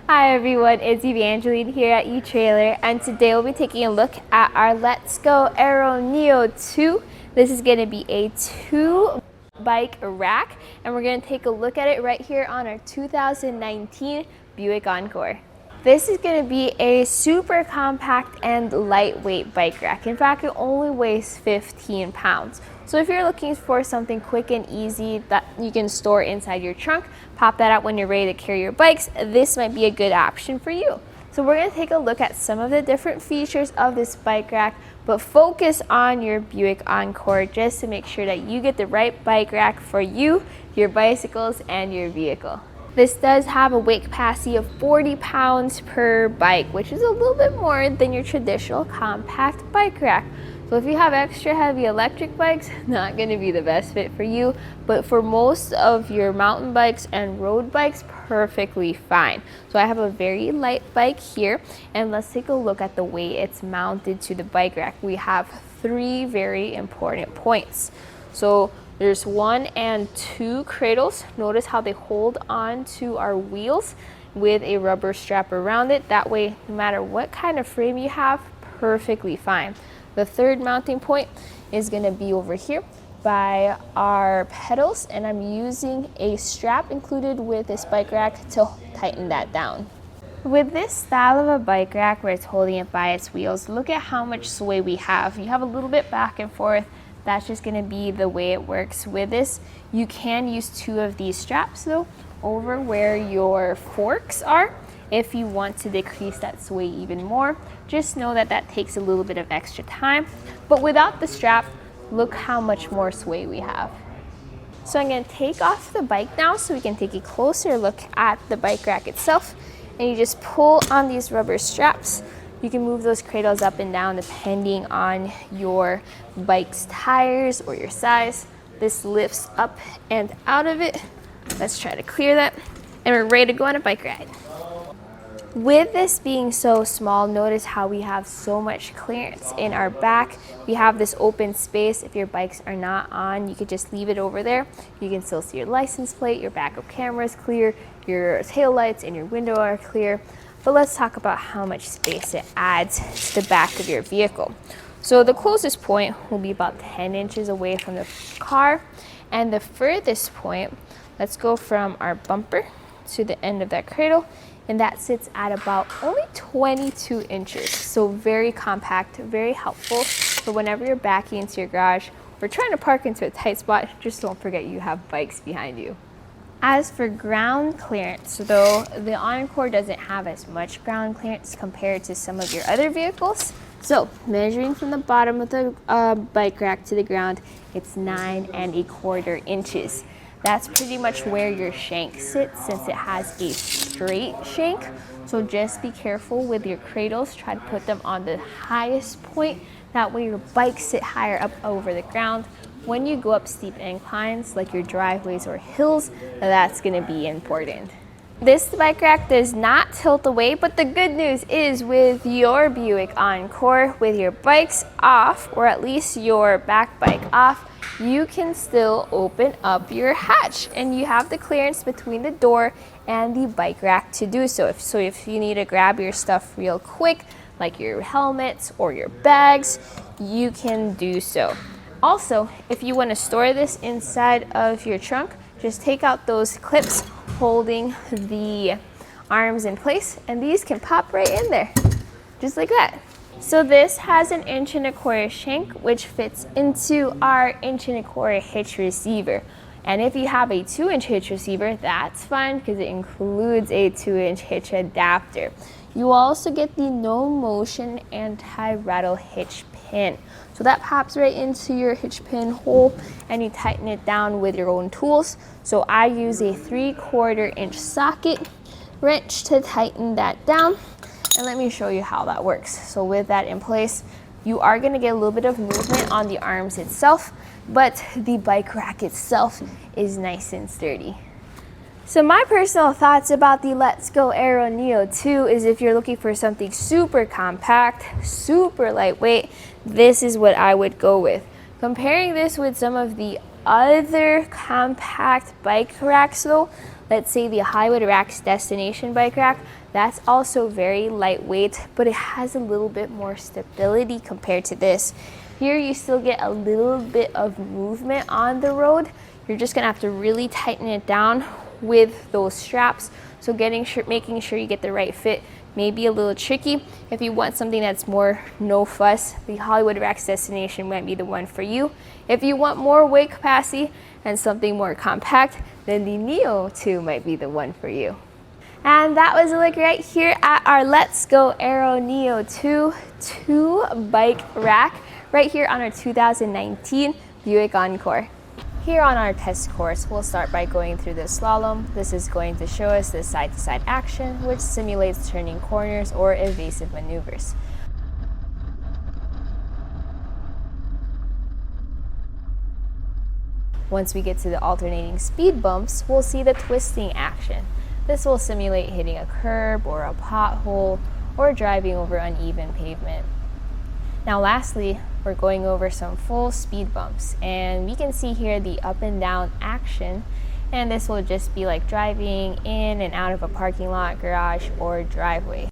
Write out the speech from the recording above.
Hi everyone, it's Evangeline here at etrailer, and today we'll be taking a look at our Let's Go Aero NEO2. This is going to be a 2-bike rack, and we're going to take a look at it right here on our 2019 Buick Encore. This is going to be a super compact and lightweight bike rack. In fact, it only weighs 15 pounds. So if you're looking for something quick and easy that you can store inside your trunk, pop that out when you're ready to carry your bikes, this might be a good option for you. So we're going to take a look at some of the different features of this bike rack, but focus on your Buick Encore just to make sure that you get the right bike rack for you, your bicycles, and your vehicle. This does have a weight capacity of 40 pounds per bike, which is a little bit more than your traditional compact bike rack. So if you have extra heavy electric bikes, not going to be the best fit for you, but for most of your mountain bikes and road bikes, perfectly fine. So I have a very light bike here, and let's take a look at the way it's mounted to the bike rack. We have 3 very important points. So there's 1 and 2 cradles. Notice how they hold on to our wheels with a rubber strap around it. That way, no matter what kind of frame you have, perfectly fine. The 3rd mounting point is going to be over here by our pedals, and I'm using a strap included with this bike rack to tighten that down. With this style of a bike rack where it's holding it by its wheels, look at how much sway we have. You have a little bit back and forth. That's just going to be the way it works with this. You can use 2 of these straps though over where your forks are if you want to decrease that sway even more. Just know that that takes a little bit of extra time, but without the strap, look how much more sway we have. So I'm going to take off the bike now so we can take a closer look at the bike rack itself, and you just pull on these rubber straps. You can move those cradles up and down depending on your bike's tires or your size. This lifts up and out of it. Let's try to clear that, and we're ready to go on a bike ride. With this being so small, notice how we have so much clearance in our back. We have this open space. If your bikes are not on, you could just leave it over there. You can still see your license plate, your backup camera is clear, your tail lights and your window are clear. But let's talk about how much space it adds to the back of your vehicle. So the closest point will be about 10 inches away from the car, and the furthest point, let's go from our bumper to the end of that cradle, and that sits at about only 22 inches. So very compact, very helpful for whenever you're backing into your garage or trying to park into a tight spot. Just don't forget you have bikes behind you. As for ground clearance, though, the Encore doesn't have as much ground clearance compared to some of your other vehicles. So measuring from the bottom of the bike rack to the ground, it's 9 1/4 inches. That's pretty much where your shank sits since it has a straight shank. So just be careful with your cradles. Try to put them on the highest point. That way your bikes sit higher up over the ground. When you go up steep inclines like your driveways or hills, that's going to be important. This bike rack does not tilt away, but the good news is with your Buick Encore, with your bikes off, or at least your back bike off, you can still open up your hatch, and you have the clearance between the door and the bike rack to do so. If you need to grab your stuff real quick, like your helmets or your bags, you can do so. Also, if you want to store this inside of your trunk, just take out those clips holding the arms in place, and these can pop right in there, just like that. So this has an 1 1/4 shank, which fits into our 1 1/4 hitch receiver. And if you have a 2-inch hitch receiver, that's fine because it includes a 2-inch hitch adapter. You also get the no motion anti-rattle hitch pin. So that pops right into your hitch pin hole, and you tighten it down with your own tools. So I use a 3/4 inch socket wrench to tighten that down. And let me show you how that works. So with that in place, you are going to get a little bit of movement on the arms itself, but the bike rack itself is nice and sturdy. So my personal thoughts about the Let's Go Aero NEO2 is if you're looking for something super compact, super lightweight, this is what I would go with. Comparing this with some of the other compact bike racks though, let's say the Highwood Racks Destination bike rack, That's also very lightweight, but it has a little bit more stability compared to this. Here you still get a little bit of movement on the road. You're just gonna have to really tighten it down with those straps. So making sure you get the right fit may be a little tricky. If you want something that's more no fuss, the Hollywood Racks Destination might be the one for you. If you want more weight capacity and something more compact, then the Neo2 might be the one for you. And that was a look right here at our Let's Go Aero NEO2 2-bike rack right here on our 2019 Buick Encore. Here on our test course, we'll start by going through the slalom. This is going to show us the side-to-side action, which simulates turning corners or evasive maneuvers. Once we get to the alternating speed bumps, we'll see the twisting action. This will simulate hitting a curb or a pothole or driving over uneven pavement. Now lastly, we're going over some full speed bumps, and we can see here the up and down action, and this will just be like driving in and out of a parking lot, garage, or driveway.